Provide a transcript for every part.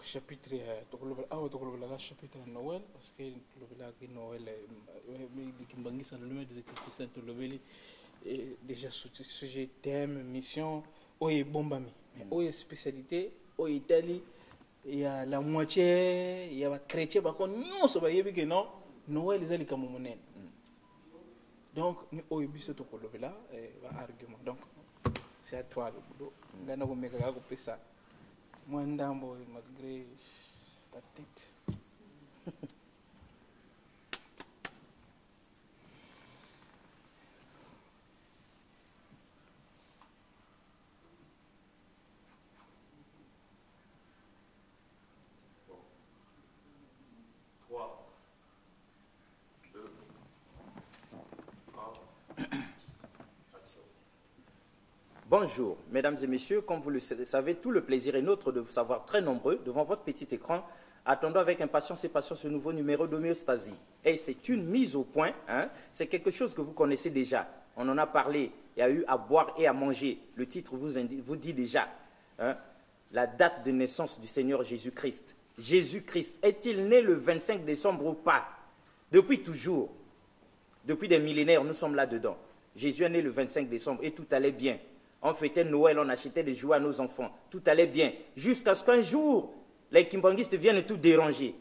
chapitre la chapitre Noël parce que le Noël qui bangisa le numéro de Christ le déjà sujet thème mission oye bombami oye spécialité oye Italie il y a la moitié il y a les chrétiens par contre non ça va y que non Noël les ali comme monen donc oye biso to ko là argument donc c'est à toi le boulot ngana ko meka ko pesa moi ndambo malgré ta tête. Bonjour, mesdames et messieurs, comme vous le savez, tout le plaisir est nôtre de vous savoir très nombreux devant votre petit écran. Attendons avec impatience et patience ce nouveau numéro d'homéostasie. Et c'est une mise au point, hein, c'est quelque chose que vous connaissez déjà. On en a parlé, il y a eu à boire et à manger. Le titre vous dit déjà hein, la date de naissance du Seigneur Jésus-Christ. Jésus-Christ, est-il né le 25 décembre ou pas? Depuis toujours, depuis des millénaires, nous sommes là-dedans. Jésus est né le 25 décembre et tout allait bien. On fêtait Noël, on achetait des jouets à nos enfants. Tout allait bien. Jusqu'à ce qu'un jour, les kimbanguistes viennent tout déranger.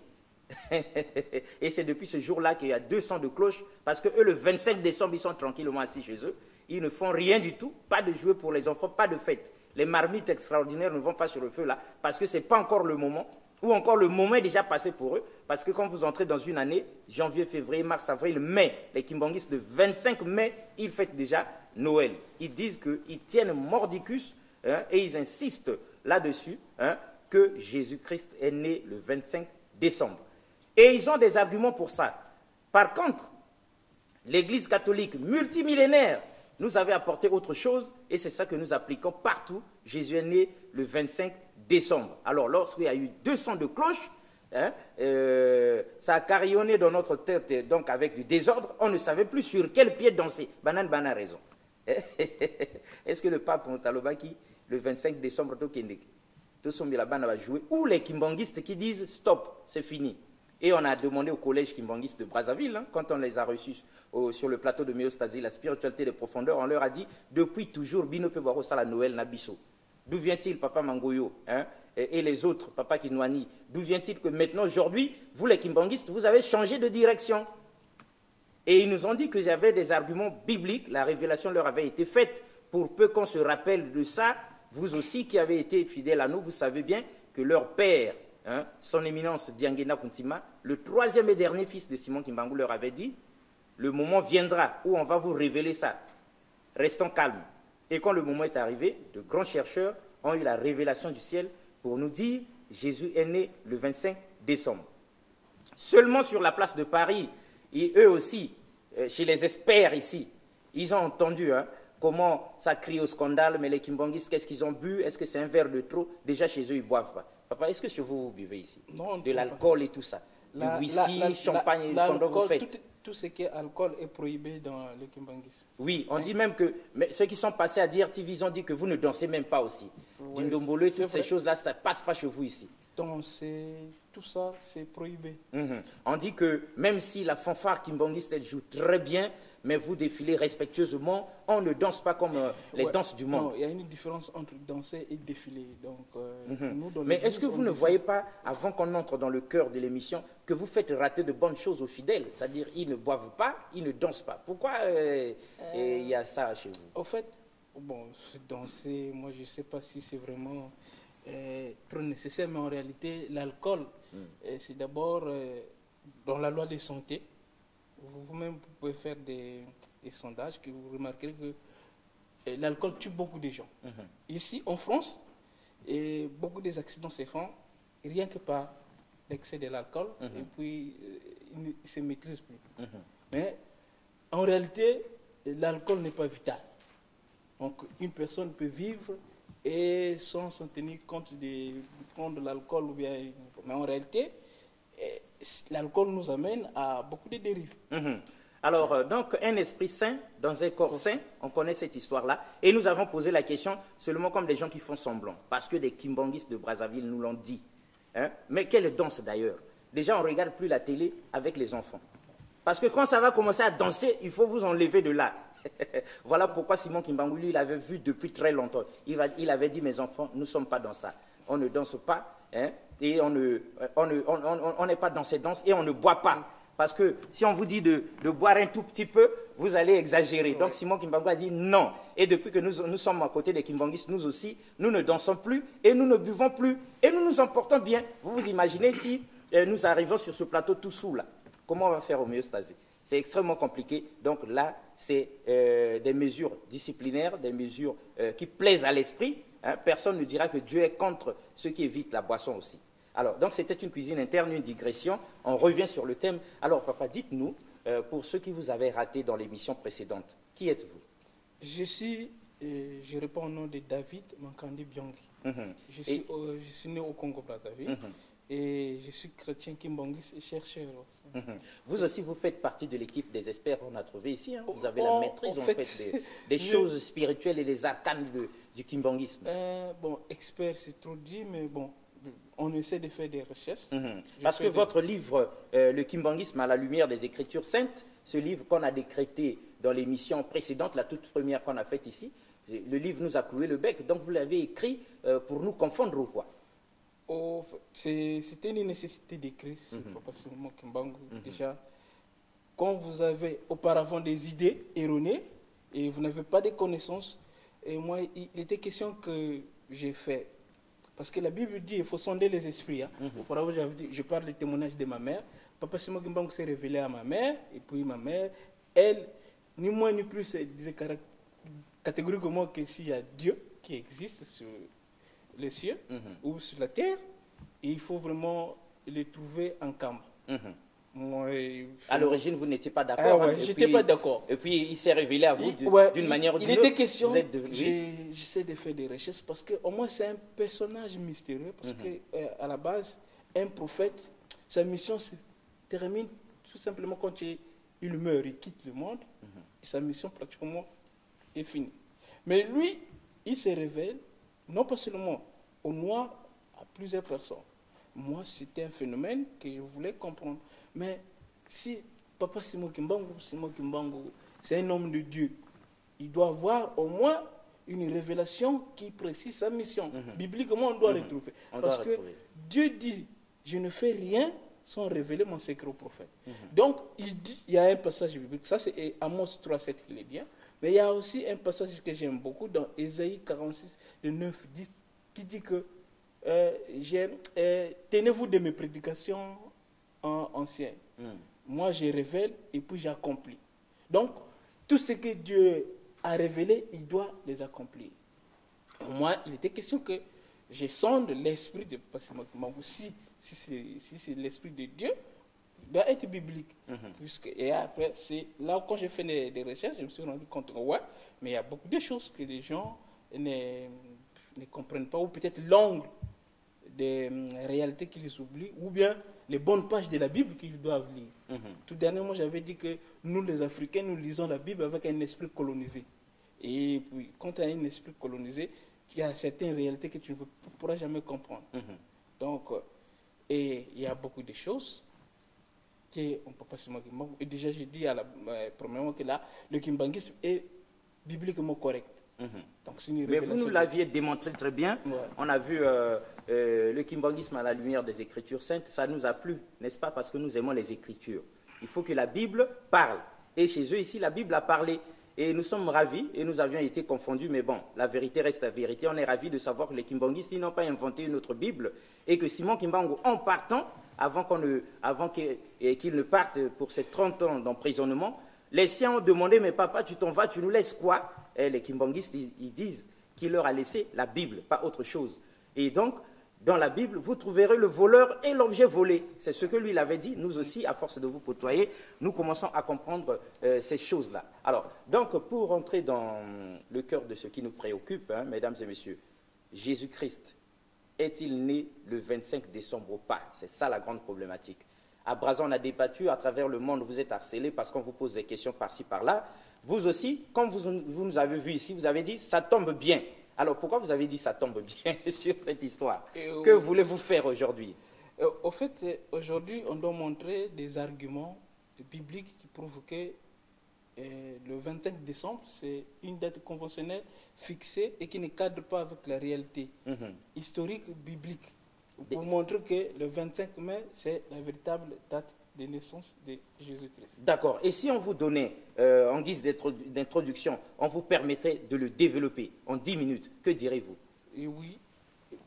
Et c'est depuis ce jour-là qu'il y a 200 de cloches, parce que eux, le 25 décembre, ils sont tranquillement assis chez eux. Ils ne font rien du tout, pas de jouets pour les enfants, pas de fête. Les marmites extraordinaires ne vont pas sur le feu là, parce que ce n'est pas encore le moment, ou encore le moment est déjà passé pour eux, parce que quand vous entrez dans une année, janvier, février, mars, avril, mai, les kimbanguistes, le 25 mai, ils fêtent déjà Noël. Ils disent qu'ils tiennent mordicus hein, et ils insistent là-dessus hein, que Jésus-Christ est né le 25 décembre. Et ils ont des arguments pour ça. Par contre, l'Église catholique multimillénaire nous avait apporté autre chose et c'est ça que nous appliquons partout. Jésus est né le 25 décembre. Alors, lorsqu'il y a eu 200 de cloches, hein, ça a carillonné dans notre tête donc avec du désordre. On ne savait plus sur quel pied danser. Banane a raison. Est-ce que le pape Montalobaki, le 25 décembre, va jouer ou les kimbanguistes qui disent stop, c'est fini. Et on a demandé au collège kimbanguiste de Brazzaville, hein, quand on les a reçus sur le plateau de Méostasie, la spiritualité des profondeurs, on leur a dit depuis toujours, Bino Pewarosa la Noël Nabiso. D'où vient-il, Papa Mangoyo hein, et les autres, Papa Kinwani? D'où vient-il que maintenant, aujourd'hui, vous les kimbanguistes, vous avez changé de direction? Et ils nous ont dit qu'il y avait des arguments bibliques, la révélation leur avait été faite. Pour peu qu'on se rappelle de ça, vous aussi qui avez été fidèles à nous, vous savez bien que leur père, hein, son éminence Diangena Kuntima, le troisième et dernier fils de Simon Kimbangu leur avait dit, le moment viendra où on va vous révéler ça. Restons calmes. Et quand le moment est arrivé, de grands chercheurs ont eu la révélation du ciel pour nous dire Jésus est né le 25 décembre. Seulement sur la place de Paris, et eux aussi, chez les experts ici, ils ont entendu hein, comment ça crie au scandale, mais les kimbanguistes, qu'est-ce qu'ils ont bu? Est-ce que c'est un verre de trop? Déjà chez eux, ils ne boivent pas. Papa, est-ce que chez vous, vous buvez ici? Non, de l'alcool et tout ça. Du whisky, champagne, pendant vos fêtes. Tout ce qui est alcool est prohibé dans le kimbanguisme. Oui, on dit même que mais ceux qui sont passés à DRTV, ils ont dit que vous ne dansez même pas aussi. Du ndombolo et toutes ces choses-là, ça ne passe pas chez vous ici. Danser, tout ça, c'est prohibé. On dit que même si la fanfare kimbanguiste, elle joue très bien, mais vous défilez respectueusement, on ne danse pas comme les danses du monde. Non, il y a une différence entre danser et défiler. Donc, mais est-ce que vous ne voyez pas, avant qu'on entre dans le cœur de l'émission, que vous faites rater de bonnes choses aux fidèles? C'est-à-dire, ils ne boivent pas, ils ne dansent pas. Pourquoi il y a ça chez vous? En fait, bon, danser, moi je ne sais pas si c'est vraiment trop nécessaire, mais en réalité, l'alcool, c'est d'abord dans la loi de santé. Vous-même, vous pouvez faire des sondages que vous remarquerez que l'alcool tue beaucoup de gens. Ici, en France, beaucoup des accidents se font rien que par l'excès de l'alcool et puis ils ne se maîtrisent plus. Mais en réalité, l'alcool n'est pas vital. Donc, une personne peut vivre et sans s'en tenir compte de prendre de l'alcool ou bien. Mais en réalité, l'alcool nous amène à beaucoup de dérives. Alors, donc, un esprit sain dans un corps sain, on connaît cette histoire-là. Et nous avons posé la question seulement comme des gens qui font semblant. Parce que des kimbanguistes de Brazzaville nous l'ont dit. Hein? Mais quelle danse d'ailleurs? Déjà, on ne regarde plus la télé avec les enfants. Parce que quand ça va commencer à danser, il faut vous enlever de là. Voilà pourquoi Simon Kimbangu, lui, il avait vu depuis très longtemps. Il avait dit, mes enfants, nous ne sommes pas dans ça. On ne danse pas, hein, et on n'est pas dans ces danses, et on ne boit pas. Parce que si on vous dit de boire un tout petit peu, vous allez exagérer. Oui. Donc Simon Kimbangu a dit non. Et depuis que nous sommes à côté des Kimbanguistes, nous aussi, nous ne dansons plus, et nous ne buvons plus, et nous nous emportons bien. Vous vous imaginez si nous arrivons sur ce plateau tout sous là? Comment on va faire homéostasie? C'est extrêmement compliqué. Donc là, c'est des mesures disciplinaires, des mesures qui plaisent à l'esprit. Hein. Personne ne dira que Dieu est contre ceux qui évitent la boisson aussi. Alors, donc c'était une cuisine interne, une digression. On revient sur le thème. Alors, papa, dites-nous, pour ceux qui vous avaient raté dans l'émission précédente, qui êtes-vous? Je réponds au nom de David Mankandi Byongi. Je suis né au Congo-Brazzaville. Et je suis chrétien kimbangiste et chercheur aussi. Vous aussi, vous faites partie de l'équipe des experts qu'on a trouvé ici. Hein. Vous avez la maîtrise, en fait, des choses spirituelles et des arcanes du kimbanguisme. Bon, expert, c'est trop dit, mais bon, on essaie de faire des recherches. Parce que votre livre, Le kimbanguisme à la lumière des Écritures saintes, ce livre qu'on a décrété dans l'émission précédente, la toute première qu'on a faite ici, le livre nous a cloué le bec. Donc, vous l'avez écrit pour nous confondre ou quoi? C'était une nécessité d'écrire sur Papa Simon Kimbangu. Déjà, quand vous avez auparavant des idées erronées et vous n'avez pas de connaissances, et moi, il était question que j'ai fait. Parce que la Bible dit qu'il faut sonder les esprits. Hein. Auparavant, je parle du témoignage de ma mère. Papa Simon Kimbangu s'est révélé à ma mère, et puis ma mère, elle, ni moins ni plus, elle disait catégoriquement que s'il y a Dieu qui existe sur les cieux ou sur la terre, et il faut vraiment le trouver en camp. Moi, à l'origine, vous n'étiez pas d'accord. Ah ouais, j'étais pas d'accord. Et puis, il s'est révélé à vous d'une manière ou d'une autre. Il était question, j'essaie de faire des recherches, parce qu'au moins c'est un personnage mystérieux, parce qu'à la base, un prophète, sa mission se termine tout simplement quand il meurt, il quitte le monde, et sa mission pratiquement est finie. Mais lui, il se révèle non pas seulement aux Noirs, à plusieurs personnes. Moi, c'était un phénomène que je voulais comprendre. Mais si Papa Simon Kimbangu, c'est un homme de Dieu, il doit avoir au moins une révélation qui précise sa mission. Bibliquement, on doit le trouver. Parce que Dieu dit, je ne fais rien sans révéler mon secret au prophète. Donc, il y a un passage biblique, ça c'est Amos 3,7 qui le dit, mais il y a aussi un passage que j'aime beaucoup dans Ésaïe 46, le 9, 10, qui dit que tenez-vous de mes prédications anciennes. Moi, je révèle et puis j'accomplis. Donc, tout ce que Dieu a révélé, il doit les accomplir. Moi, il était question que je sonde l'esprit de Papa Kimbangu. Si c'est l'esprit de Dieu, il doit être biblique. Et après, c'est là où quand j'ai fait des recherches, je me suis rendu compte, ouais, mais il y a beaucoup de choses que les gens ne comprennent pas, ou peut-être l'angle des réalités qu'ils oublient, ou bien les bonnes pages de la Bible qu'ils doivent lire. Tout dernièrement, j'avais dit que nous, les Africains, nous lisons la Bible avec un esprit colonisé. Et puis, quand tu as un esprit colonisé, il y a certaines réalités que tu ne pourras jamais comprendre. Donc, et il y a beaucoup de choses qu'on ne peut pas se moquer. Et déjà, j'ai dit premièrement que là, le kimbanguisme est bibliquement correct. Donc, mais vous nous l'aviez démontré très bien. On a vu le kimbanguisme à la lumière des Écritures saintes. Ça nous a plu, n'est-ce pas? Parce que nous aimons les Écritures. Il faut que la Bible parle. Et chez eux, ici, la Bible a parlé. Et nous sommes ravis, et nous avions été confondus, mais bon, la vérité reste la vérité. On est ravis de savoir que les kimbanguistes, ils n'ont pas inventé une autre Bible, et que Simon Kimbangu, en partant, avant qu'il ne parte pour ces 30 ans d'emprisonnement, les siens ont demandé, mais papa, tu t'en vas, tu nous laisses quoi? Et les kimbanguistes, ils disent qu'il leur a laissé la Bible, pas autre chose. Et donc, dans la Bible, vous trouverez le voleur et l'objet volé. C'est ce que lui il avait dit. Nous aussi, à force de vous côtoyer, nous commençons à comprendre ces choses-là. Alors, donc, pour rentrer dans le cœur de ce qui nous préoccupe, hein, mesdames et messieurs, Jésus-Christ est-il né le 25 décembre ou pas? C'est ça la grande problématique. À Brazza, on a débattu, à travers le monde, vous êtes harcelés parce qu'on vous pose des questions par-ci, par-là. Vous aussi, comme vous nous avez vu ici, vous avez dit, ça tombe bien. Alors, pourquoi vous avez dit ça tombe bien sur cette histoire? Que voulez-vous faire aujourd'hui? Au fait, aujourd'hui, on doit montrer des arguments bibliques qui prouvent que le 25 décembre, c'est une date conventionnelle fixée et qui ne cadre pas avec la réalité historique biblique. Pour montrer que le 25 mai, c'est la véritable date de naissance de Jésus-Christ. D'accord. Et si on vous donnait, en guise d'introduction, on vous permettait de le développer en 10 minutes, que direz-vous? Et oui.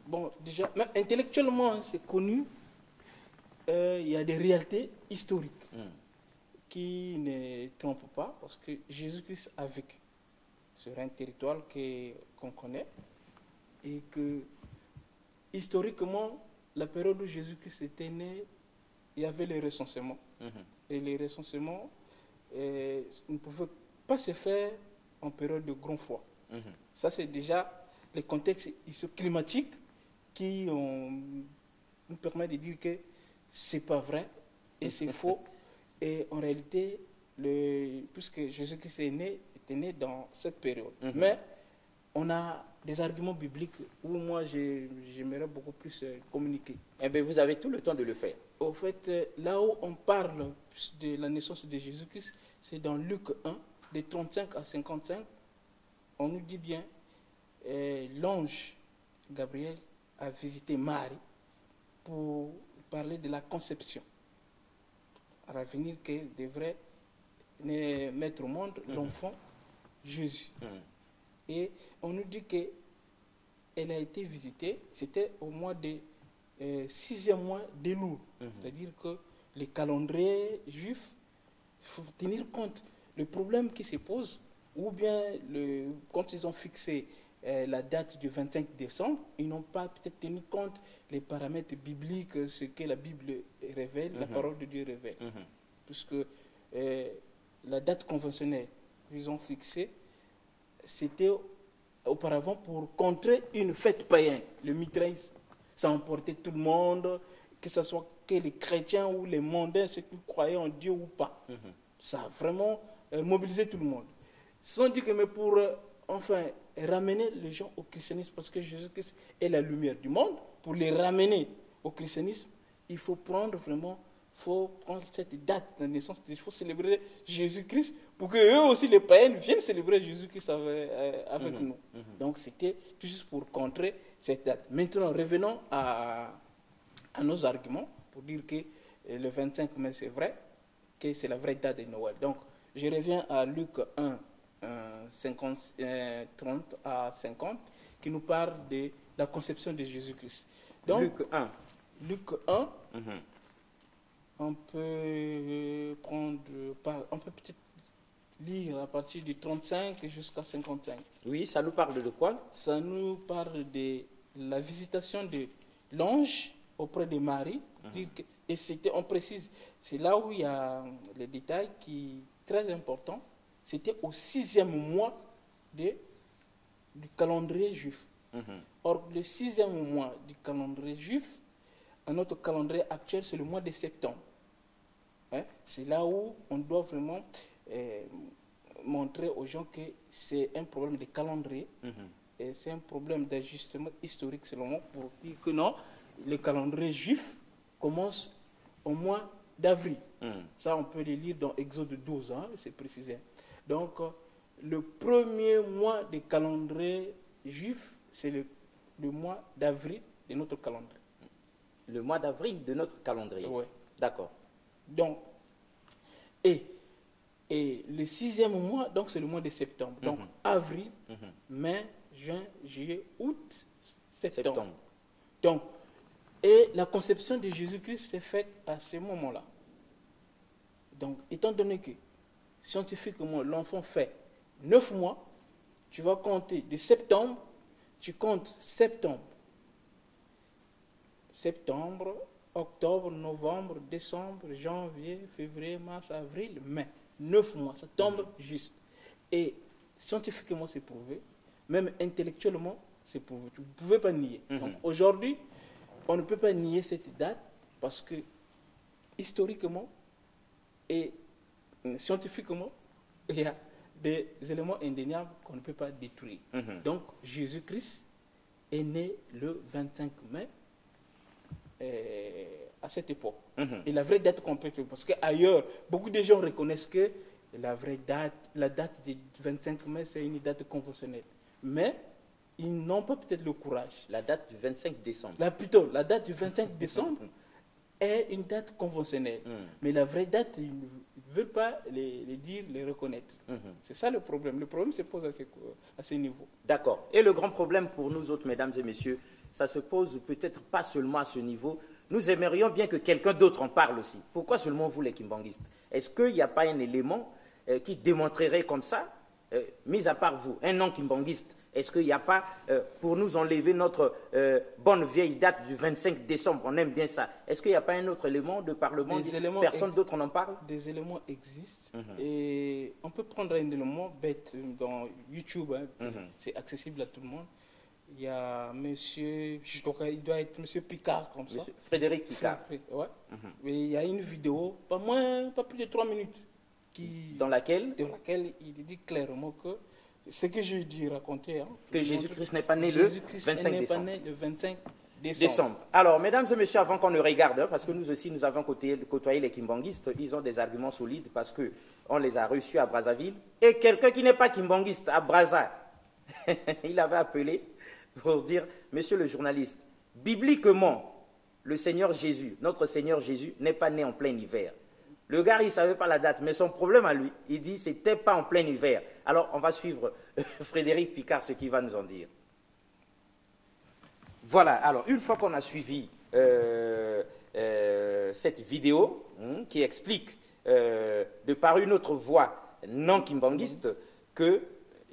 Bon, déjà, même intellectuellement, hein, c'est connu. Il y a des réalités historiques qui ne trompent pas, parce que Jésus-Christ a vécu sur un territoire qu'on connaît, et que historiquement, la période où Jésus-Christ était né, il y avait les recensements. Et les recensements ne pouvaient pas se faire en période de grand froid. Ça, c'est déjà les contextes climatiques qui nous permettent de dire que c'est pas vrai et c'est faux. Et en réalité, puisque Jésus-Christ était né dans cette période. Mais on a des arguments bibliques où moi j'aimerais beaucoup plus communiquer. Eh bien, vous avez tout le temps de le faire. Au fait, là où on parle de la naissance de Jésus-Christ, c'est dans Luc 1, de 35 à 55. On nous dit bien, l'ange Gabriel a visité Marie pour parler de la conception à l'avenir qu'elle devrait mettre au monde l'enfant Jésus. Et on nous dit qu'elle a été visitée, c'était au mois de 6e mois d'Elul. C'est-à-dire que les calendriers juifs, il faut tenir compte. Le problème qui se pose, ou bien quand ils ont fixé la date du 25 décembre, ils n'ont pas peut-être tenu compte les paramètres bibliques, ce que la Bible révèle, la parole de Dieu révèle. Puisque la date conventionnelle qu'ils ont fixée, c'était auparavant pour contrer une fête païenne, le mitraïsme. Ça emportait tout le monde, que ce soit que les chrétiens ou les mondains, ceux qui croyaient en Dieu ou pas. Ça a vraiment mobilisé tout le monde. Ils se sont dit que mais pour enfin ramener les gens au christianisme, parce que Jésus-Christ est la lumière du monde, pour les ramener au christianisme, il faut prendre cette date de naissance, il faut célébrer Jésus-Christ pour que eux aussi, les païens, viennent célébrer Jésus-Christ avec nous. Donc c'était tout juste pour contrer cette date. Maintenant, revenons à nos arguments pour dire que le 25 mai, c'est vrai, que c'est la vraie date de Noël. Donc, je reviens à Luc 1, 30 à 50, qui nous parle de la conception de Jésus-Christ. Donc, Luc 1, on peut peut-être lire à partir du 35 jusqu'à 55. Oui, ça nous parle de quoi? Ça nous parle de la visitation de l'ange auprès de Marie. Et on précise, c'est là où il y a les détails qui sont très importants. C'était au 6e mois du calendrier juif. Or, le 6e mois du calendrier juif, à notre calendrier actuel, c'est le mois de septembre. C'est là où on doit vraiment montrer aux gens que c'est un problème de calendrier et c'est un problème d'ajustement historique selon moi, pour dire que non, le calendrier juif commence au mois d'avril. Ça, on peut le lire dans Exode 12, c'est précisé. Donc, le premier mois de calendrier juif, c'est le mois d'avril de notre calendrier. Le mois d'avril de notre calendrier. Oui. D'accord. Donc, et le 6e mois, donc c'est le mois de septembre. Donc, avril, mai, juin, juillet, août, septembre. Donc, et la conception de Jésus-Christ s'est faite à ce moment-là. Donc, étant donné que scientifiquement, l'enfant fait 9 mois, tu vas compter de septembre, tu comptes septembre, octobre, novembre, décembre, janvier, février, mars, avril, mai. 9 mois, ça tombe juste. Et scientifiquement, c'est prouvé, même intellectuellement, c'est prouvé. Tu ne pouvez pas nier. Donc aujourd'hui, on ne peut pas nier cette date parce que historiquement et scientifiquement, il y a des éléments indéniables qu'on ne peut pas détruire. Donc Jésus-Christ est né le 25 mai à cette époque. Et la vraie date complète, parce qu'ailleurs, beaucoup de gens reconnaissent que la vraie date, la date du 25 mai, c'est une date conventionnelle. Mais ils n'ont pas peut-être le courage. La date du 25 décembre. Plutôt, la date du 25 décembre est une date conventionnelle. Mais la vraie date, ils ne veulent pas les dire, les reconnaître. C'est ça le problème. Le problème se pose à ce niveau. D'accord. Et le grand problème pour nous autres, mesdames et messieurs, ça se pose peut-être pas seulement à ce niveau. Nous aimerions bien que quelqu'un d'autre en parle aussi. Pourquoi seulement vous, les kimbanguistes? Est-ce qu'il n'y a pas un élément qui démontrerait comme ça, mis à part vous, un non-kimbanguiste, est-ce qu'il n'y a pas, pour nous enlever notre bonne vieille date du 25 décembre, on aime bien ça, est-ce qu'il n'y a pas un autre élément de parlement, personne d'autre n'en parle? Des éléments existent, et on peut prendre un élément bête dans YouTube, c'est accessible à tout le monde. Il y a monsieur, il doit être monsieur Picard, comme ça. Frédéric Picard. Ouais. Mais il y a une vidéo, pas plus de 3 minutes, dans laquelle il dit clairement que ce que j'ai dû raconter, que Jésus-Christ n'est pas né le 25 décembre. Pas né le 25 décembre. Alors, mesdames et messieurs, avant qu'on ne regarde, parce que nous aussi, nous avons côtoyé les kimbanguistes, ils ont des arguments solides parce qu'on les a reçus à Brazzaville. Et quelqu'un qui n'est pas kimbanguiste à Brazza, il avait appelé pour dire, monsieur le journaliste, bibliquement, le Seigneur Jésus, notre Seigneur Jésus, n'est pas né en plein hiver. Le gars, il ne savait pas la date, mais son problème à lui, il dit, c'était pas en plein hiver. Alors, on va suivre Frédéric Picard, ce qu'il va nous en dire. Voilà, alors, une fois qu'on a suivi cette vidéo, qui explique, de par une autre voie non kimbanguiste, que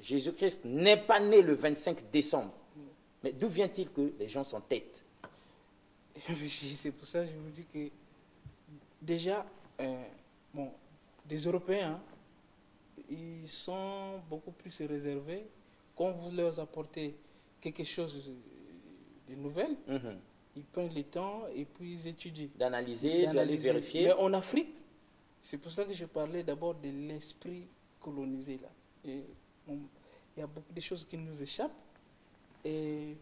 Jésus-Christ n'est pas né le 25 décembre. Mais d'où vient-il que les gens s'entêtent? C'est pour ça que je vous dis que déjà, des Européens, ils sont beaucoup plus réservés. Quand vous leur apportez quelque chose de nouvel, ils prennent le temps et puis ils étudient. D'analyser, d'aller vérifier. Mais en Afrique, c'est pour ça que je parlais d'abord de l'esprit colonisé là. Et il y a beaucoup de choses qui nous échappent. Et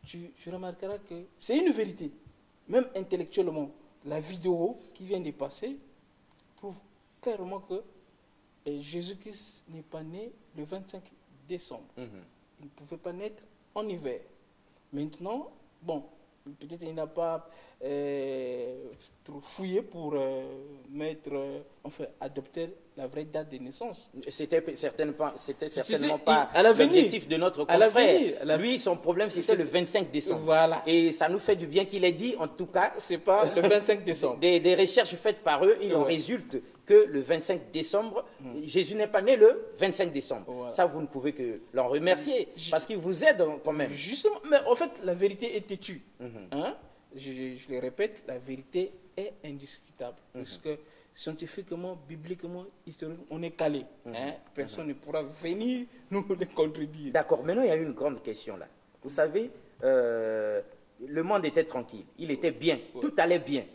tu remarqueras que c'est une vérité. Même intellectuellement, la vidéo qui vient de passer prouve clairement que Jésus-Christ n'est pas né le 25 décembre. Il ne pouvait pas naître en hiver. Maintenant, bon, peut-être il n'a pas trop fouillé pour adopter la vraie date de naissance. C'était certainement pas l'objectif de notre confrère. Lui, son problème, c'était le 25 décembre. Voilà. Et ça nous fait du bien qu'il ait dit, en tout cas. C'est pas le 25 décembre. Des recherches faites par eux, il en résulte que le 25 décembre, Jésus n'est pas né le 25 décembre. Voilà. Ça, vous ne pouvez que l'en remercier, parce qu'il vous aide quand même. Justement, mais en fait, la vérité est têtue. Je le répète, la vérité est indiscutable. Parce que scientifiquement, bibliquement, historiquement, on est calé. Personne ne pourra venir nous le contredire. D'accord, maintenant il y a une grande question là. Vous savez, le monde était tranquille, il était bien, tout allait bien.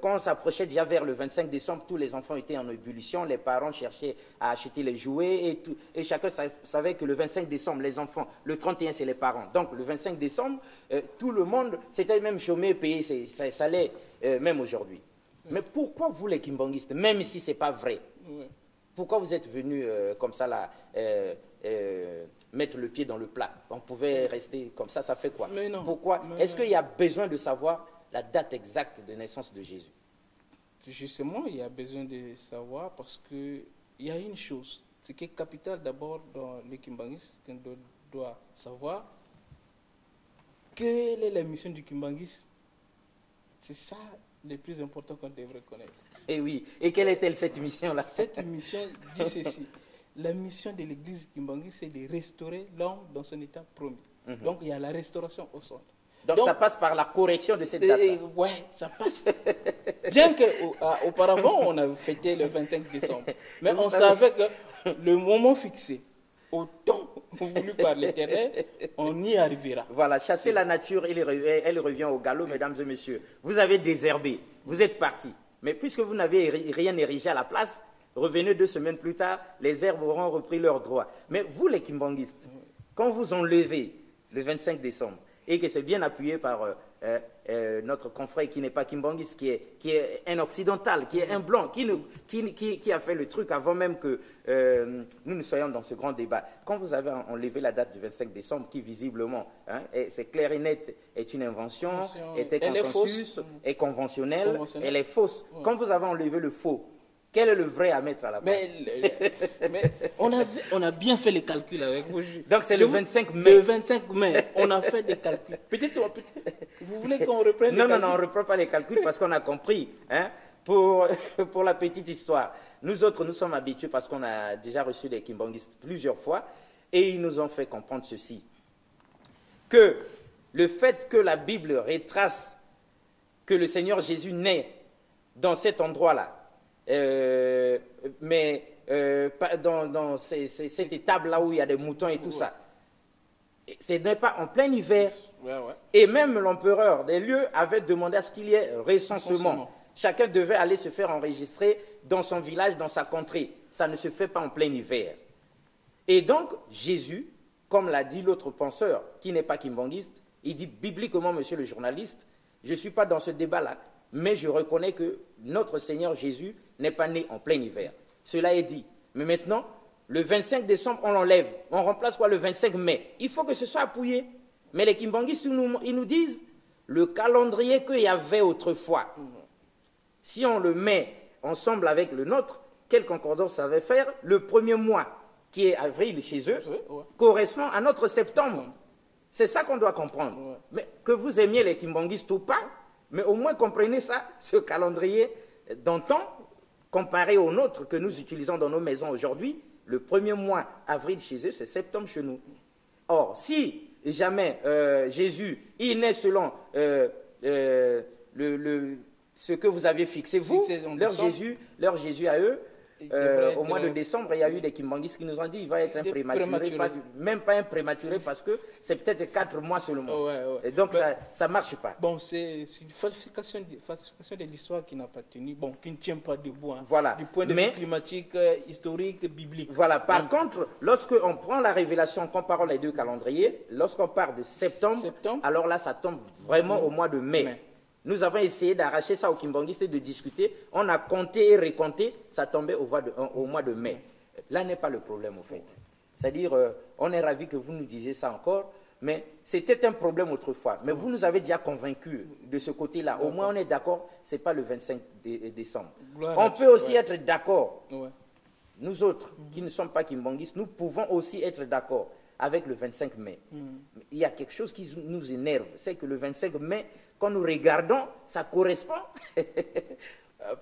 Quand on s'approchait déjà vers le 25 décembre, tous les enfants étaient en ébullition, les parents cherchaient à acheter les jouets et chacun savait que le 25 décembre, les enfants, le 31 c'est les parents. Donc le 25 décembre, tout le monde, c'était même chômé, payé, ça allait même aujourd'hui. Mais pourquoi vous les kimbanguistes, même si ce n'est pas vrai, pourquoi vous êtes venus comme ça là, mettre le pied dans le plat? On pouvait rester comme ça fait quoi? Pourquoi? Est-ce qu'il y a besoin de savoir la date exacte de naissance de Jésus? Justement, il y a besoin de savoir parce qu'il y a une chose, ce qui est capital d'abord dans les kimbanguistes, qu'on doit savoir, quelle est la mission du kimbanguisme. C'est ça le plus important qu'on devrait connaître. Et oui, et quelle est-elle cette mission-là? Cette mission dit ceci. La mission de l'église kimbanguiste, c'est de restaurer l'homme dans son état promis. Donc il y a la restauration au centre. Donc ça passe par la correction de cette date. Oui, ça passe. Bien qu'auparavant, on avait fêté le 25 décembre. Mais on savait que le moment fixé, au temps voulu par l'Éternel, on y arrivera. Voilà, chasser la nature, elle revient au galop, mesdames et messieurs. Vous avez désherbé, vous êtes partis. Mais puisque vous n'avez rien érigé à la place, revenez 2 semaines plus tard, les herbes auront repris leurs droits. Mais vous, les kimbanguistes, quand vous enlevez le 25 décembre, et que c'est bien appuyé par notre confrère qui n'est pas Kimbangiste, qui est un occidental, qui est un blanc, qui a fait le truc avant même que nous soyons dans ce grand débat. Quand vous avez enlevé la date du 25 décembre, qui visiblement, c'est clair et net, est une invention, est un consensus, est conventionnelle, elle est fausse. Ouais. Quand vous avez enlevé le faux, quel est le vrai à mettre à la place? Mais on a bien fait les calculs avec vous. Donc c'est le 25 mai. Le 25 mai, on a fait des calculs. Peut-être vous voulez qu'on reprenne les calculs? Non, on ne reprend pas les calculs parce qu'on a compris. Hein, pour la petite histoire. Nous autres, nous sommes habitués parce qu'on a déjà reçu des Kimbangistes plusieurs fois et ils nous ont fait comprendre ceci. Que le fait que la Bible retrace que le Seigneur Jésus naît dans cet endroit-là, dans cette étable-là où il y a des moutons et tout ça. Ce n'est pas en plein hiver. Et même l'empereur des lieux avait demandé à ce qu'il y ait recensement. Chacun devait aller se faire enregistrer dans son village, dans sa contrée. Ça ne se fait pas en plein hiver. Et donc, Jésus, comme l'a dit l'autre penseur, qui n'est pas kimbangiste, il dit bibliquement, monsieur le journaliste, je ne suis pas dans ce débat-là, mais je reconnais que notre Seigneur Jésus n'est pas né en plein hiver. Cela est dit. Mais maintenant, le 25 décembre, on l'enlève. On remplace quoi le 25 mai? Il faut que ce soit appuyé. Mais les kimbangistes, ils nous disent le calendrier qu'il y avait autrefois. Si on le met ensemble avec le nôtre, quelle concordance ça va faire? Le premier mois, qui est avril chez eux, correspond à notre septembre. C'est ça qu'on doit comprendre. Mais que vous aimiez les kimbangistes ou pas, mais au moins comprenez ça, ce calendrier d'antan, comparé au nôtre que nous utilisons dans nos maisons aujourd'hui, le premier mois, avril chez eux, c'est septembre chez nous. Or, si jamais Jésus, il naît selon ce que vous avez fixé, vous, leur Jésus à eux, au mois de décembre, il y a eu des kimbangistes qui nous ont dit qu'il va être un prématuré, même pas un prématuré parce que c'est peut-être 4 mois seulement. Et donc ça ne marche pas. Bon, c'est une falsification de l'histoire qui n'a pas tenu, qui ne tient pas debout. Hein, voilà. Du point de vue climatique, historique, biblique. Voilà. Par contre, lorsqu'on prend la révélation, comparant les deux calendriers, lorsqu'on part de septembre, alors là, ça tombe vraiment au mois de mai. Nous avons essayé d'arracher ça aux kimbangistes et de discuter. On a compté et recompté, ça tombait au mois de mai. Là n'est pas le problème, au fait. C'est-à-dire, on est ravis que vous nous disiez ça encore, mais c'était un problème autrefois. Mais vous nous avez déjà convaincus de ce côté-là. Au moins, on est d'accord, ce n'est pas le 25 décembre. On peut aussi être d'accord. Nous autres, qui ne sommes pas kimbangistes, nous pouvons aussi être d'accord avec le 25 mai. Il y a quelque chose qui nous énerve, c'est que le 25 mai, quand nous regardons, ça correspond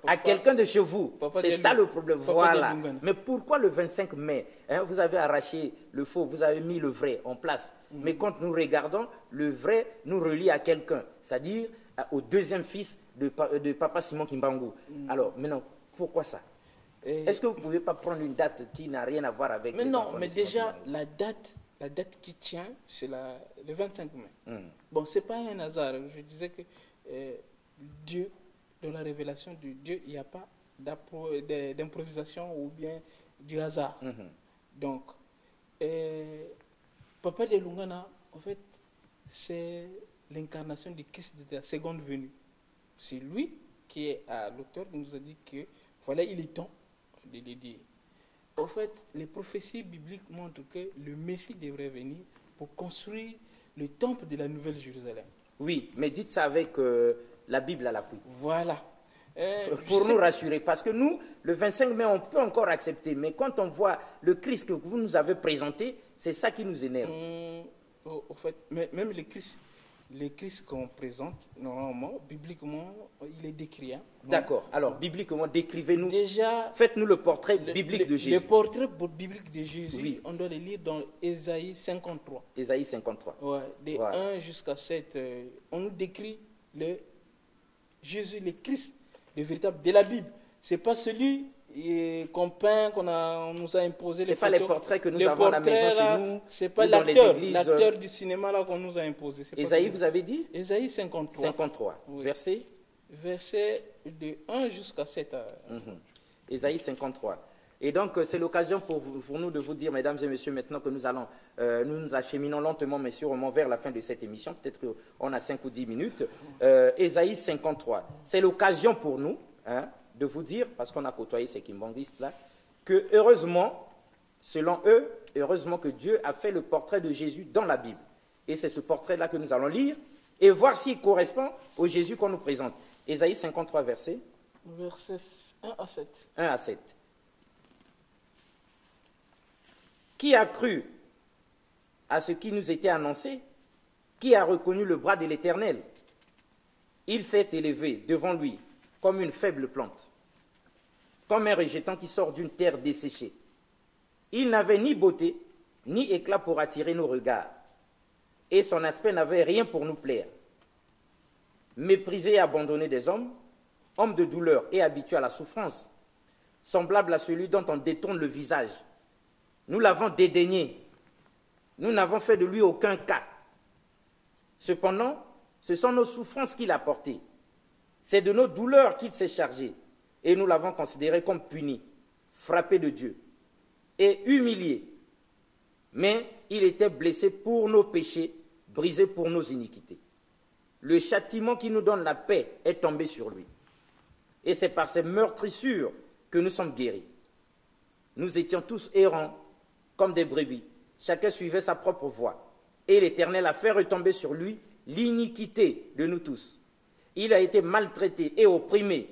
à quelqu'un de chez vous. C'est ça le problème. Voilà. Mais pourquoi le 25 mai, vous avez arraché le faux, vous avez mis le vrai en place. Mais quand nous regardons, le vrai nous relie à quelqu'un, c'est-à-dire au deuxième fils de Papa Simon Kimbangu. Alors, maintenant, pourquoi ça? Est-ce que vous ne pouvez pas prendre une date qui n'a rien à voir avec... Mais non, mais déjà, la date qui tient, c'est le 25 mai. Bon, ce n'est pas un hasard. Je disais que Dieu, dans la révélation de Dieu, il n'y a pas d'improvisation ou bien du hasard. Donc, Papa de Lungana, en fait, c'est l'incarnation du Christ de la seconde venue. C'est lui qui est à l'auteur qui nous a dit que, voilà, il est temps de le dire. En fait, les prophéties bibliques montrent que le Messie devrait venir pour construire le temple de la Nouvelle Jérusalem. Oui, mais dites ça avec la Bible à l'appui. Voilà. Pour nous rassurer, parce que nous, le 25 mai, on peut encore accepter, mais quand on voit le Christ que vous nous avez présenté, c'est ça qui nous énerve. En fait, même le Christ qu'on présente, normalement, bibliquement, il est décrit. D'accord. Alors, bibliquement, décrivez-nous. Déjà, faites-nous le portrait biblique de Jésus. Le portrait biblique de Jésus, on doit le lire dans Ésaïe 53. Ésaïe 53. Ouais, de 1 jusqu'à 7. On nous décrit le Jésus, le Christ, le véritable de la Bible. Ce n'est pas celui qu'on peint, on nous a imposé. Ce n'est pas les portraits que nous avons à la maison chez nous. Ce n'est pas l'acteur du cinéma qu'on nous a imposé. Ésaïe, vous avez dit? Ésaïe 53. 53. Oui. Verset de 1 jusqu'à 7. Ésaïe 53. Et donc, c'est l'occasion pour nous de vous dire, mesdames et messieurs, maintenant que nous nous acheminons lentement, mais sûrement vers la fin de cette émission, peut-être qu'on a 5 ou 10 minutes, Ésaïe 53. C'est l'occasion pour nous de vous dire, parce qu'on a côtoyé ces kimbandistes là, que heureusement, selon eux, heureusement que Dieu a fait le portrait de Jésus dans la Bible. Et c'est ce portrait-là que nous allons lire et voir s'il correspond au Jésus qu'on nous présente. Ésaïe 53, versets 1 à 7. 1 à 7. Qui a cru à ce qui nous était annoncé? Qui a reconnu le bras de l'Éternel? Il s'est élevé devant lui comme une faible plante, comme un rejeton qui sort d'une terre desséchée. Il n'avait ni beauté, ni éclat pour attirer nos regards, et son aspect n'avait rien pour nous plaire. Méprisé et abandonné des hommes, homme de douleur et habitué à la souffrance, semblable à celui dont on détourne le visage. Nous l'avons dédaigné, nous n'avons fait de lui aucun cas. Cependant, ce sont nos souffrances qu'il a portées. C'est de nos douleurs qu'il s'est chargé, et nous l'avons considéré comme puni, frappé de Dieu et humilié. Mais il était blessé pour nos péchés, brisé pour nos iniquités. Le châtiment qui nous donne la paix est tombé sur lui. Et c'est par ces meurtrissures que nous sommes guéris. Nous étions tous errants comme des brebis. Chacun suivait sa propre voie. Et l'Éternel a fait retomber sur lui l'iniquité de nous tous. Il a été maltraité et opprimé,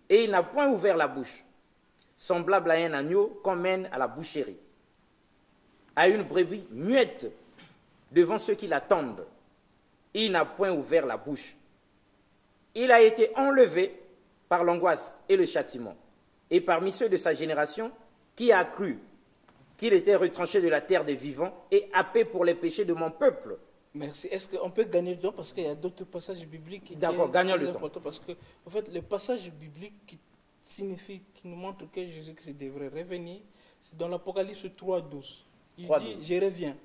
et il n'a point ouvert la bouche. Semblable à un agneau qu'on mène à la boucherie, à une brebis muette devant ceux qui l'attendent. Il n'a point ouvert la bouche. Il a été enlevé par l'angoisse et le châtiment. Et parmi ceux de sa génération, qui a cru qu'il était retranché de la terre des vivants et happé pour les péchés de mon peuple? Merci. Est-ce qu'on peut gagner le temps parce qu'il y a d'autres passages bibliques qui D'accord, gagnons le temps. Parce que, en fait, le passage biblique qui signifie, qui nous montre que Jésus-Christ devrait revenir, c'est dans l'Apocalypse 3, 12. Il 3, dit, 12. je reviens.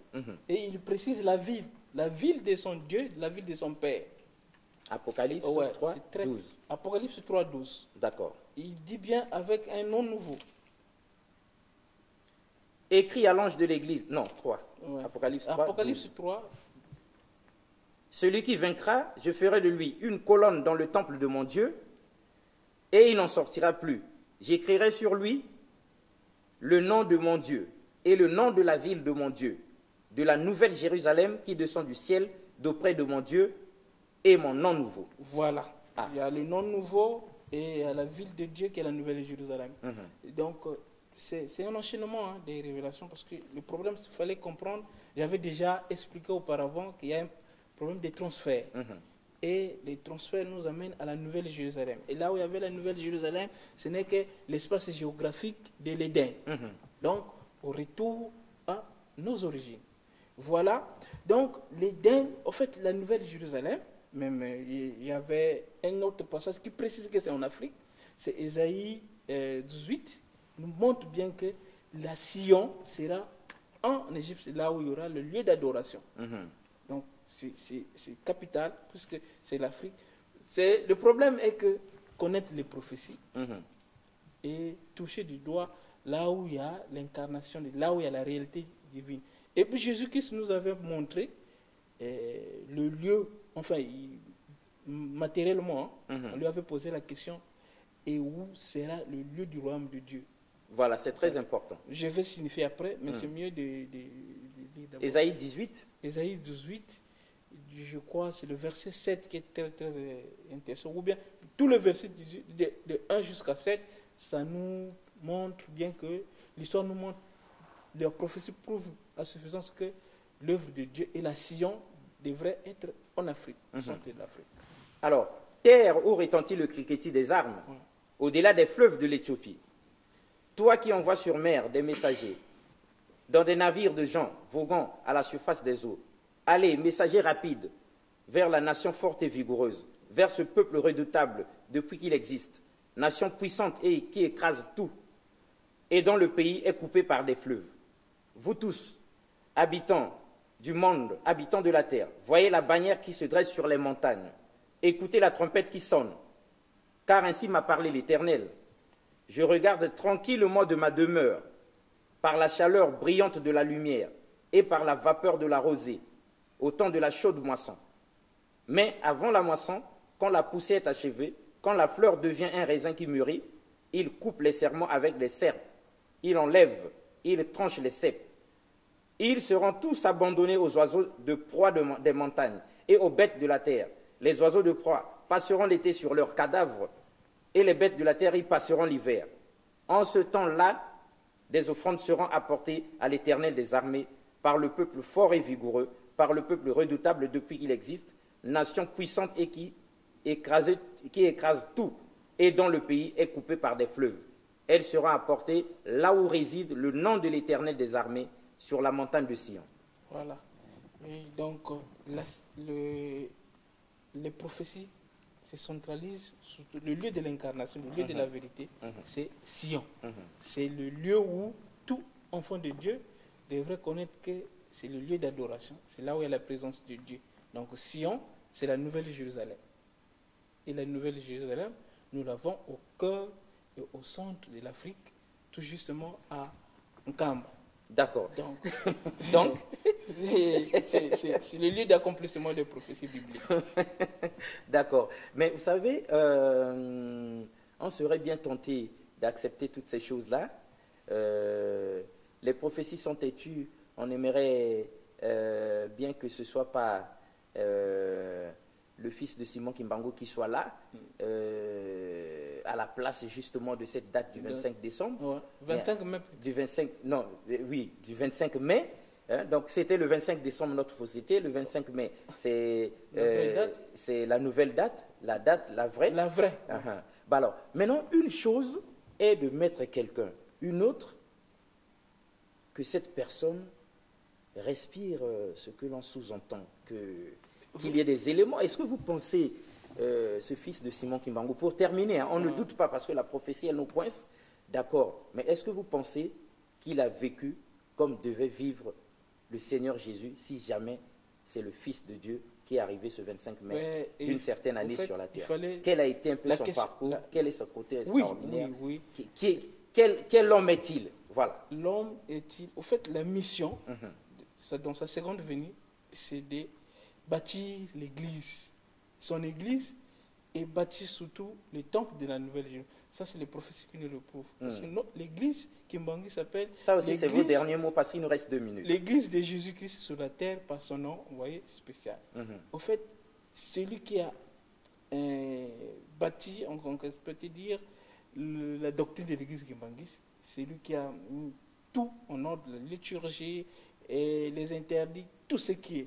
Et il précise la ville de son Dieu, la ville de son Père. Apocalypse 3, 12. Apocalypse 3, 12. D'accord. Il dit bien avec un nom nouveau. Écrit à l'ange de l'église. Non, 3. Ouais. Apocalypse 3. Apocalypse 12. 3. Celui qui vaincra, je ferai de lui une colonne dans le temple de mon Dieu, et il n'en sortira plus. J'écrirai sur lui le nom de mon Dieu et le nom de la ville de mon Dieu, de la nouvelle Jérusalem qui descend du ciel d'auprès de mon Dieu, et mon nom nouveau. Voilà. Ah. Il y a le nom nouveau et il y a la ville de Dieu qui est la nouvelle Jérusalem. Donc, c'est un enchaînement des révélations parce que le problème, il fallait comprendre, j'avais déjà expliqué auparavant qu'il y a un problème de transfert. Et les transferts nous amènent à la nouvelle Jérusalem. Et là où il y avait la nouvelle Jérusalem, ce n'est que l'espace géographique de l'Éden. Donc, au retour à nos origines. Voilà. Donc, l'Éden, en fait, la nouvelle Jérusalem, même il y avait un autre passage qui précise que c'est en Afrique, c'est Ésaïe 18, nous montre bien que la Sion sera en Égypte, c'est là où il y aura le lieu d'adoration. Donc, c'est capital, puisque c'est l'Afrique. Le problème est que connaître les prophéties et toucher du doigt là où il y a l'incarnation, là où il y a la réalité divine. Et puis Jésus-Christ nous avait montré le lieu, enfin, matériellement, on lui avait posé la question, et où sera le lieu du royaume de Dieu? Voilà, c'est très important. Je vais signifier après, mais c'est mieux de lire d'abord. Ésaïe 18. Ésaïe 18, je crois, c'est le verset 7 qui est très, très intéressant. Ou bien, tout le verset de 1 jusqu'à 7, ça nous montre bien que l'histoire nous montre, la prophétie prouve à suffisance que l'œuvre de Dieu et la Sion devraient être en Afrique, au centre de l'Afrique. Alors, terre où retentit le cliquetis des armes, au-delà des fleuves de l'Éthiopie. Toi qui envoies sur mer des messagers, dans des navires de gens voguant à la surface des eaux, allez, messagers rapides, vers la nation forte et vigoureuse, vers ce peuple redoutable depuis qu'il existe, nation puissante et qui écrase tout, et dont le pays est coupé par des fleuves. Vous tous, habitants du monde, habitants de la terre, voyez la bannière qui se dresse sur les montagnes, écoutez la trompette qui sonne, car ainsi m'a parlé l'Éternel. Je regarde tranquillement de ma demeure, par la chaleur brillante de la lumière et par la vapeur de la rosée, au temps de la chaude moisson. Mais avant la moisson, quand la poussée est achevée, quand la fleur devient un raisin qui mûrit, il coupe les serments avec les serpes, il enlève, il tranche les cèpes. Ils seront tous abandonnés aux oiseaux de proie des montagnes et aux bêtes de la terre. Les oiseaux de proie passeront l'été sur leurs cadavres et les bêtes de la terre y passeront l'hiver. En ce temps-là, des offrandes seront apportées à l'Éternel des armées par le peuple fort et vigoureux, par le peuple redoutable depuis qu'il existe, nation puissante et qui écrase tout et dont le pays est coupé par des fleuves. Elles seront apportées là où réside le nom de l'Éternel des armées, sur la montagne de Sion. Voilà. Et donc, les prophéties se centralisent sur le lieu de l'incarnation, le lieu de la vérité, c'est Sion. C'est le lieu où tout enfant de Dieu devrait connaître que c'est le lieu d'adoration. C'est là où il y a la présence de Dieu. Donc, Sion, c'est la Nouvelle Jérusalem. Et la Nouvelle Jérusalem, nous l'avons au cœur et au centre de l'Afrique, tout justement à Nkamba. D'accord. Donc c'est le lieu d'accomplissement des prophéties bibliques. D'accord. Mais vous savez, on serait bien tenté d'accepter toutes ces choses-là. Les prophéties sont têtues. On aimerait bien que ce ne soit pas le fils de Simon Kimbangu qui soit là, à la place justement de cette date du 25 décembre. Ouais, 25 mai. Du 25, non, oui, du 25 mai. Hein, donc c'était le 25 décembre notre fausseté, le 25 mai c'est la nouvelle date, la vraie. La vraie. Bah alors, maintenant, une chose est de mettre quelqu'un, une autre, que cette personne respire ce que l'on sous-entend, qu'il y ait des éléments. Est-ce que vous pensez, ce fils de Simon Kimbangu, pour terminer, hein, on ne doute pas parce que la prophétie, elle nous coince, d'accord, mais est-ce que vous pensez qu'il a vécu comme devait vivre le Seigneur Jésus si jamais c'est le Fils de Dieu qui est arrivé ce 25 mai d'une certaine année sur la terre? Quel a été un peu son parcours? Quel est son côté extraordinaire? Oui. Quel homme est-il? Voilà. L'homme est-il... Au fait, la mission, dans sa seconde venue, c'est de bâtir l'Église. Son Église et bâtir surtout le temple de la Nouvelle Jérusalem. Ça, c'est les prophéties qui nous le prouvent. Parce que l'Église, Kimbangu s'appelle... Ça aussi, c'est vos derniers mots parce qu'il nous reste 2 minutes. L'Église de Jésus-Christ sur la terre par son nom, vous voyez, spécial. Au fait, celui qui a bâti, on peut dire, la doctrine de l'Église Kimbanguiste, c'est lui qui a mis tout en ordre, la liturgie, et les interdits, tout ce qui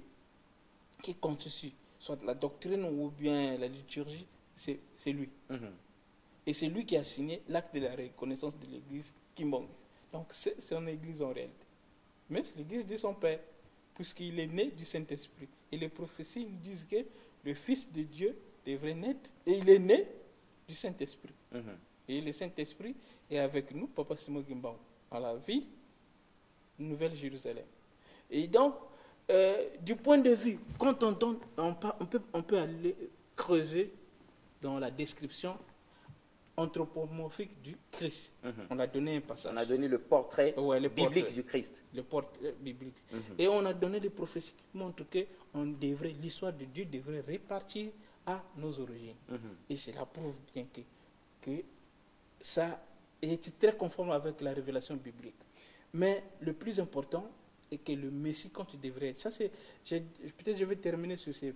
compte dessus, soit la doctrine ou bien la liturgie, c'est lui. Et c'est lui qui a signé l'acte de la reconnaissance de l'église Kimbangu. Donc c'est son église en réalité. Mais c'est l'église de son père, puisqu'il est né du Saint-Esprit. Et les prophéties nous disent que le Fils de Dieu devrait naître, et il est né du Saint-Esprit. Et le Saint-Esprit est avec nous, Papa Simon Kimbangu, à la ville Nouvelle-Jérusalem. Et donc, du point de vue, quand on peut aller creuser dans la description anthropomorphique du Christ. On a donné un passage. On a donné le portrait biblique du Christ. Le portrait biblique. Et on a donné des prophéties qui montrent que l'histoire de Dieu devrait répartir à nos origines. Et cela prouve bien que ça est très conforme avec la révélation biblique. Mais le plus important est que le Messie, quand il devrait être... Ça, peut-être je vais terminer sur ce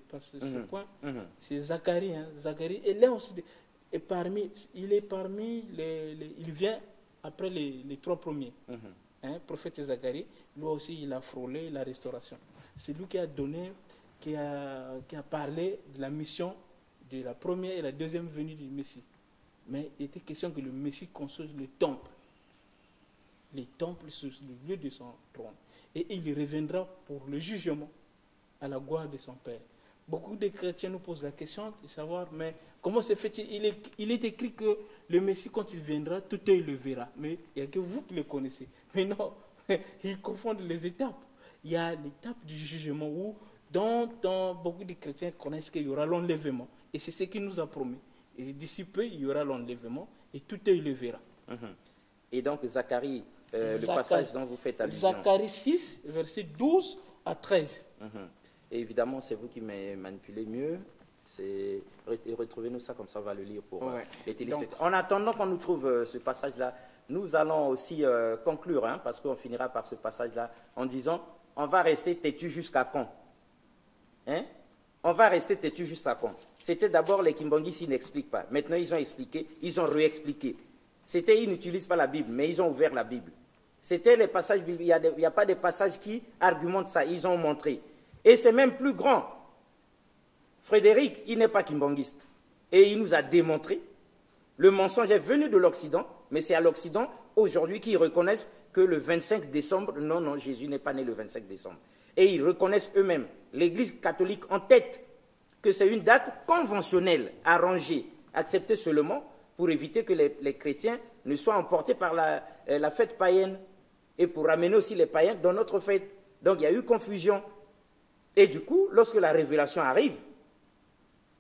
point. C'est Zacharie. Zacharie. Et là aussi... il vient après les 3 premiers. Prophète Zacharie, lui aussi il a frôlé la restauration. C'est lui qui a donné, qui a parlé de la mission de la première et la deuxième venue du Messie. Mais il était question que le Messie construise le temple. Les temples sur le lieu de son trône. Et il reviendra pour le jugement à la gloire de son Père. Beaucoup de chrétiens nous posent la question de savoir, mais comment se fait-il? Il est écrit que le Messie, quand il viendra, tout œil le verra. Mais il n'y a que vous qui le connaissez. Mais non, ils confondent les étapes. Il y a l'étape du jugement dont beaucoup de chrétiens connaissent qu'il y aura l'enlèvement. Et c'est ce qu'il nous a promis. Et d'ici peu, il y aura l'enlèvement et tout œil le verra. Et donc, Zacharie, le passage dont vous faites allusion. Zacharie 6, verset 12 à 13. Et évidemment, c'est vous qui m'avez manipulé mieux. Retrouvez-nous ça, comme ça, on va le lire pour les téléspectateurs. En attendant qu'on nous trouve ce passage-là, nous allons aussi conclure, hein, parce qu'on finira par ce passage-là, en disant, on va rester têtu jusqu'à quand, hein? On va rester têtu jusqu'à quand? C'était d'abord les Kimbangis, ils n'expliquent pas. Maintenant, ils ont expliqué, ils ont réexpliqué. C'était, ils n'utilisent pas la Bible, mais ils ont ouvert la Bible. C'était les passages bibliques, il n'y a pas de passages qui argumentent ça, ils ont montré. Et c'est même plus grand. Frédéric, il n'est pas kimbangiste. Et il nous a démontré, le mensonge est venu de l'Occident, mais c'est à l'Occident, aujourd'hui, qu'ils reconnaissent que le 25 décembre, non, Jésus n'est pas né le 25 décembre. Et ils reconnaissent eux-mêmes, l'Église catholique en tête, que c'est une date conventionnelle, arrangée, acceptée seulement pour éviter que les chrétiens ne soient emportés par la fête païenne et pour ramener aussi les païens dans notre fête. Donc il y a eu confusion. Et du coup, lorsque la révélation arrive,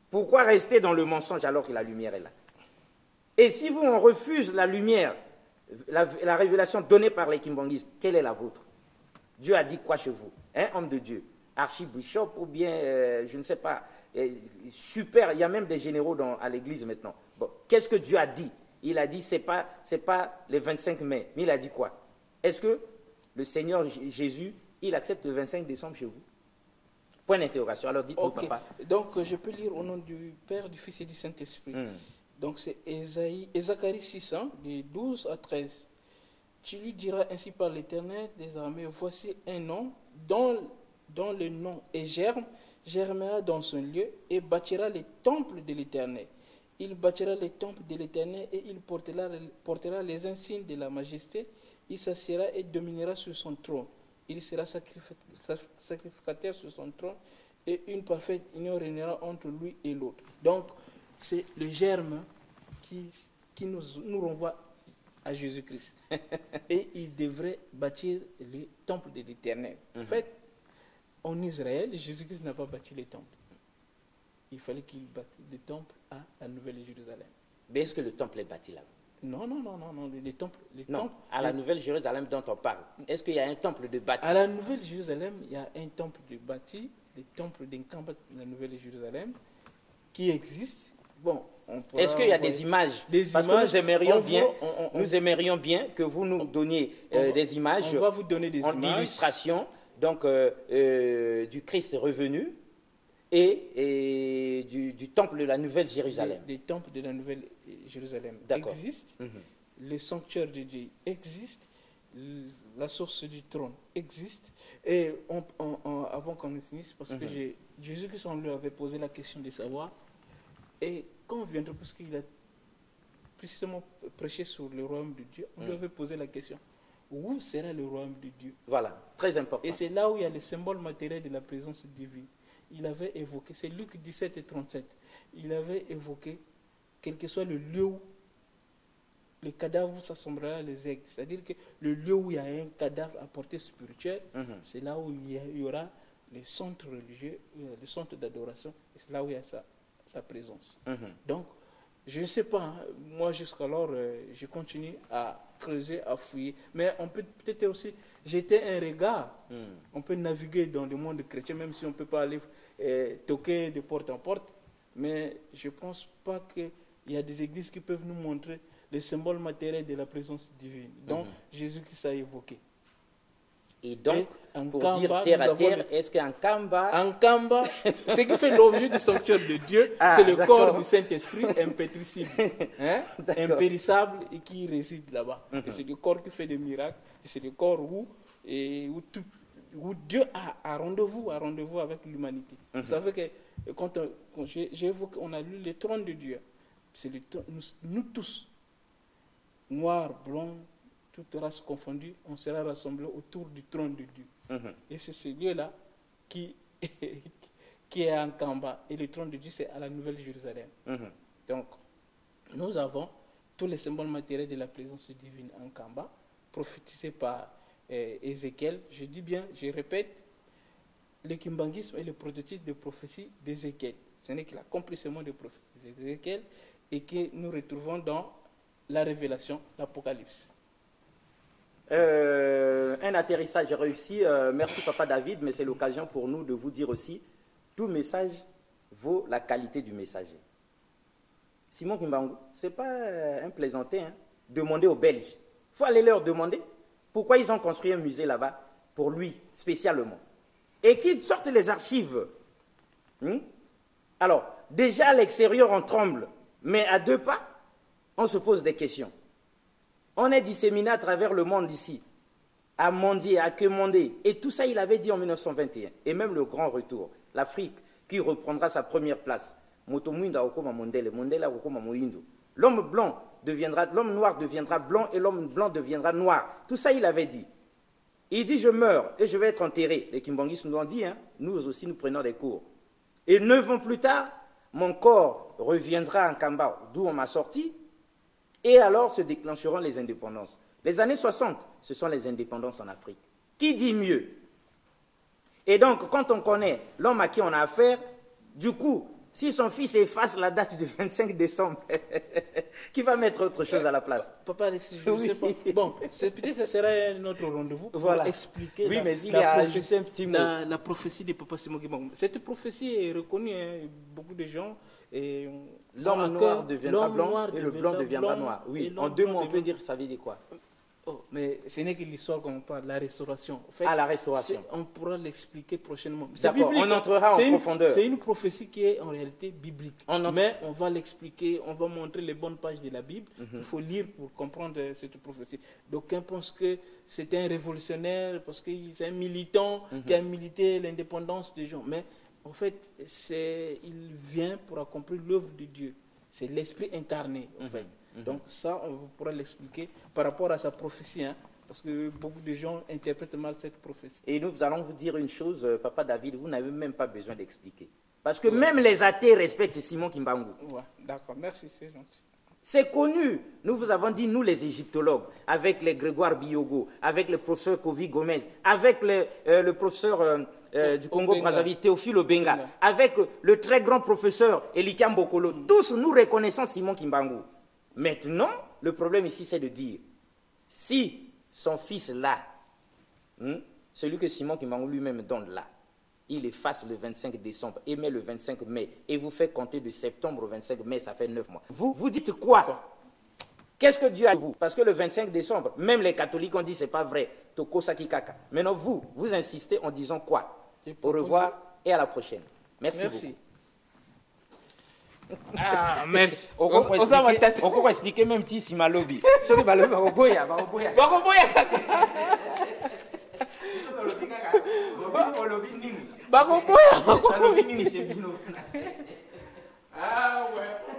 pourquoi rester dans le mensonge alors que la lumière est là? Et si vous, on refuse la lumière, la révélation donnée par les kimbanguistes, quelle est la vôtre? Dieu a dit quoi chez vous? Un homme de Dieu, archibishop ou bien, je ne sais pas, super, il y a même des généraux à l'église maintenant. Bon, qu'est-ce que Dieu a dit? Il a dit, c'est pas le 25 mai, mais il a dit quoi? Est-ce que le Seigneur Jésus, il accepte le 25 décembre chez vous? Point d'interrogation. Alors dites-nous, papa. Donc, je peux lire au nom du Père, du Fils et du Saint-Esprit. Donc, c'est Zacharie 6, de 12 à 13. Tu lui diras ainsi par l'Éternel des armées, voici un nom dont le nom est germe, germera dans son lieu et bâtira les temples de l'Éternel. Il bâtira les temples de l'Éternel et il portera les insignes de la majesté. Il s'assiera et dominera sur son trône. Il sera sacrificateur sur son trône et une parfaite union régnera entre lui et l'autre. Donc, c'est le germe qui nous renvoie à Jésus-Christ. Et il devrait bâtir le temple de l'Éternel. En fait, en Israël, Jésus-Christ n'a pas bâti le temple. Il fallait qu'il bâtisse le temple à la Nouvelle Jérusalem. Mais est-ce que le temple est bâti là-bas? Non. Les temples, à la Nouvelle Jérusalem dont on parle. Est-ce qu'il y a un temple de bâti? À la Nouvelle Jérusalem, il y a un temple de bâti, le temple d'Enkamba de la Nouvelle Jérusalem, qui existe. Bon, est-ce qu'il y a des images? Parce que nous aimerions bien que vous nous donniez des images. On va vous donner des images. D'illustration, donc du Christ revenu et du temple de la Nouvelle Jérusalem. Les temples de la Nouvelle Jérusalem existent. Le sanctuaire de Dieu existe. La source du trône existe. Et avant qu'on finisse, parce que Jésus-Christ, on lui avait posé la question de savoir. Et quand on viendra, parce qu'il a précisément prêché sur le royaume de Dieu, on lui avait posé la question, où sera le royaume de Dieu? Voilà, très important. Et c'est là où il y a le symbole matériel de la présence divine. Il avait évoqué, c'est Luc 17 et 37, il avait évoqué, quel que soit le lieu où le cadavre s'assemblera les aigles. C'est-à-dire que le lieu où il y a un cadavre à portée spirituelle, c'est là où il y aura le centre religieux, le centre d'adoration, et c'est là où il y a sa présence. Donc, je ne sais pas, moi jusqu'alors, je continue à creuser, à fouiller, mais on peut peut-être aussi jeter un regard, on peut naviguer dans le monde chrétien, même si on ne peut pas aller toquer de porte en porte, mais je ne pense pas qu'il y a des églises qui peuvent nous montrer les symboles matériels de la présence divine, dont Jésus-Christ a évoqué. Et donc, pour dire terre à terre, est-ce qu'en Kamba... En Kamba, ce qui fait l'objet du sanctuaire de Dieu, c'est le corps du Saint-Esprit impétricible, impérissable et qui réside là-bas. Et c'est le corps qui fait des miracles, et c'est le corps où Dieu a rendez-vous avec l'humanité. Vous savez que quand j'évoque, on a lu le trône de Dieu. C'est nous tous, noirs, blancs, toute race confondue, on sera rassemblés autour du trône de Dieu. Et c'est ce lieu-là qui est en Kamba. Et le trône de Dieu, c'est à la Nouvelle Jérusalem. Donc, nous avons tous les symboles matériels de la présence divine en Kamba, prophétisés par Ézéchiel. Je dis bien, je répète, le kimbanguisme est le prototype de prophétie d'Ézéchiel. Ce n'est que l'accomplissement de prophétie d'Ézéchiel et que nous retrouvons dans la révélation, l'Apocalypse. Un atterrissage réussi. Merci Papa David, mais c'est l'occasion pour nous de vous dire aussi, tout message vaut la qualité du messager. Simon Kimbangu, ce n'est pas un plaisantin. Hein. Demandez aux Belges. Il faut aller leur demander pourquoi ils ont construit un musée là-bas, pour lui, spécialement. Et qu'ils sortent les archives. Alors, déjà à l'extérieur, on tremble. Mais à 2 pas, on se pose des questions. On est disséminé à travers le monde ici, à Mondier, à Quemondé. Et tout ça, il avait dit en 1921. Et même le grand retour, l'Afrique, qui reprendra sa première place. L'homme blanc deviendra, l'homme noir deviendra blanc et l'homme blanc deviendra noir. Tout ça, il avait dit. Il dit, je meurs et je vais être enterré. Les Kimbanguistes nous l'ont dit, hein. Nous aussi, nous prenons des cours. Et 9 ans plus tard, mon corps reviendra en Kamba, d'où on m'a sorti, et alors se déclencheront les indépendances. Les années 60, ce sont les indépendances en Afrique. Qui dit mieux? Et donc, quand on connaît l'homme à qui on a affaire, du coup, si son fils efface la date du 25 décembre, qui va mettre autre chose à la place? Papa Alexis, je ne sais pas. Bon, peut-être que ce sera un autre rendez-vous pour expliquer oui, mais il y a juste un petit mot. La prophétie de Papa Simon Kimbangu. Cette prophétie est reconnue, hein, beaucoup de gens. L'homme noir deviendra blanc et le blanc deviendra noir. Oui, en 2 mots, on peut dire ça veut dire quoi? Oh, mais ce n'est que l'histoire qu'on parle, la restauration. En fait, la restauration. On pourra l'expliquer prochainement. D'accord, on entrera en profondeur. C'est une prophétie qui est en réalité biblique. Mais on va l'expliquer, on va montrer les bonnes pages de la Bible. Il faut lire pour comprendre cette prophétie. D'aucuns pensent que c'est un révolutionnaire, parce que c'est un militant qui a milité l'indépendance des gens. Mais en fait, il vient pour accomplir l'œuvre de Dieu. C'est l'esprit incarné, en fait. Donc ça, on pourra l'expliquer par rapport à sa prophétie, hein, parce que beaucoup de gens interprètent mal cette prophétie. Et nous allons vous dire une chose, Papa David, vous n'avez même pas besoin d'expliquer. Parce que même les athées respectent Simon Kimbangu. Ouais, d'accord, merci, c'est gentil. C'est connu. Nous vous avons dit, nous les égyptologues, avec les Grégoire Biyogo, avec le professeur Kovi Gomez, avec le professeur du Congo-Brazzaville, Théophile Obenga, avec le très grand professeur Elika Mbokolo, tous nous reconnaissons Simon Kimbangu. Maintenant, le problème ici, c'est de dire, si son fils là, celui que Simon Kimbangu lui-même donne là, il efface le 25 décembre et met le 25 mai, et vous fait compter de septembre au 25 mai, ça fait 9 mois. Vous dites quoi? Qu'est-ce que Dieu a dit vous? Parce que le 25 décembre, même les catholiques ont dit c'est pas vrai. Toko Saki Kaka. Maintenant, vous insistez en disant quoi? Au revoir et à la prochaine. Merci. Beaucoup. Ah, merci. On va expliquer même si Malobi. Sur le balobi, Baroboya. Ah ouais.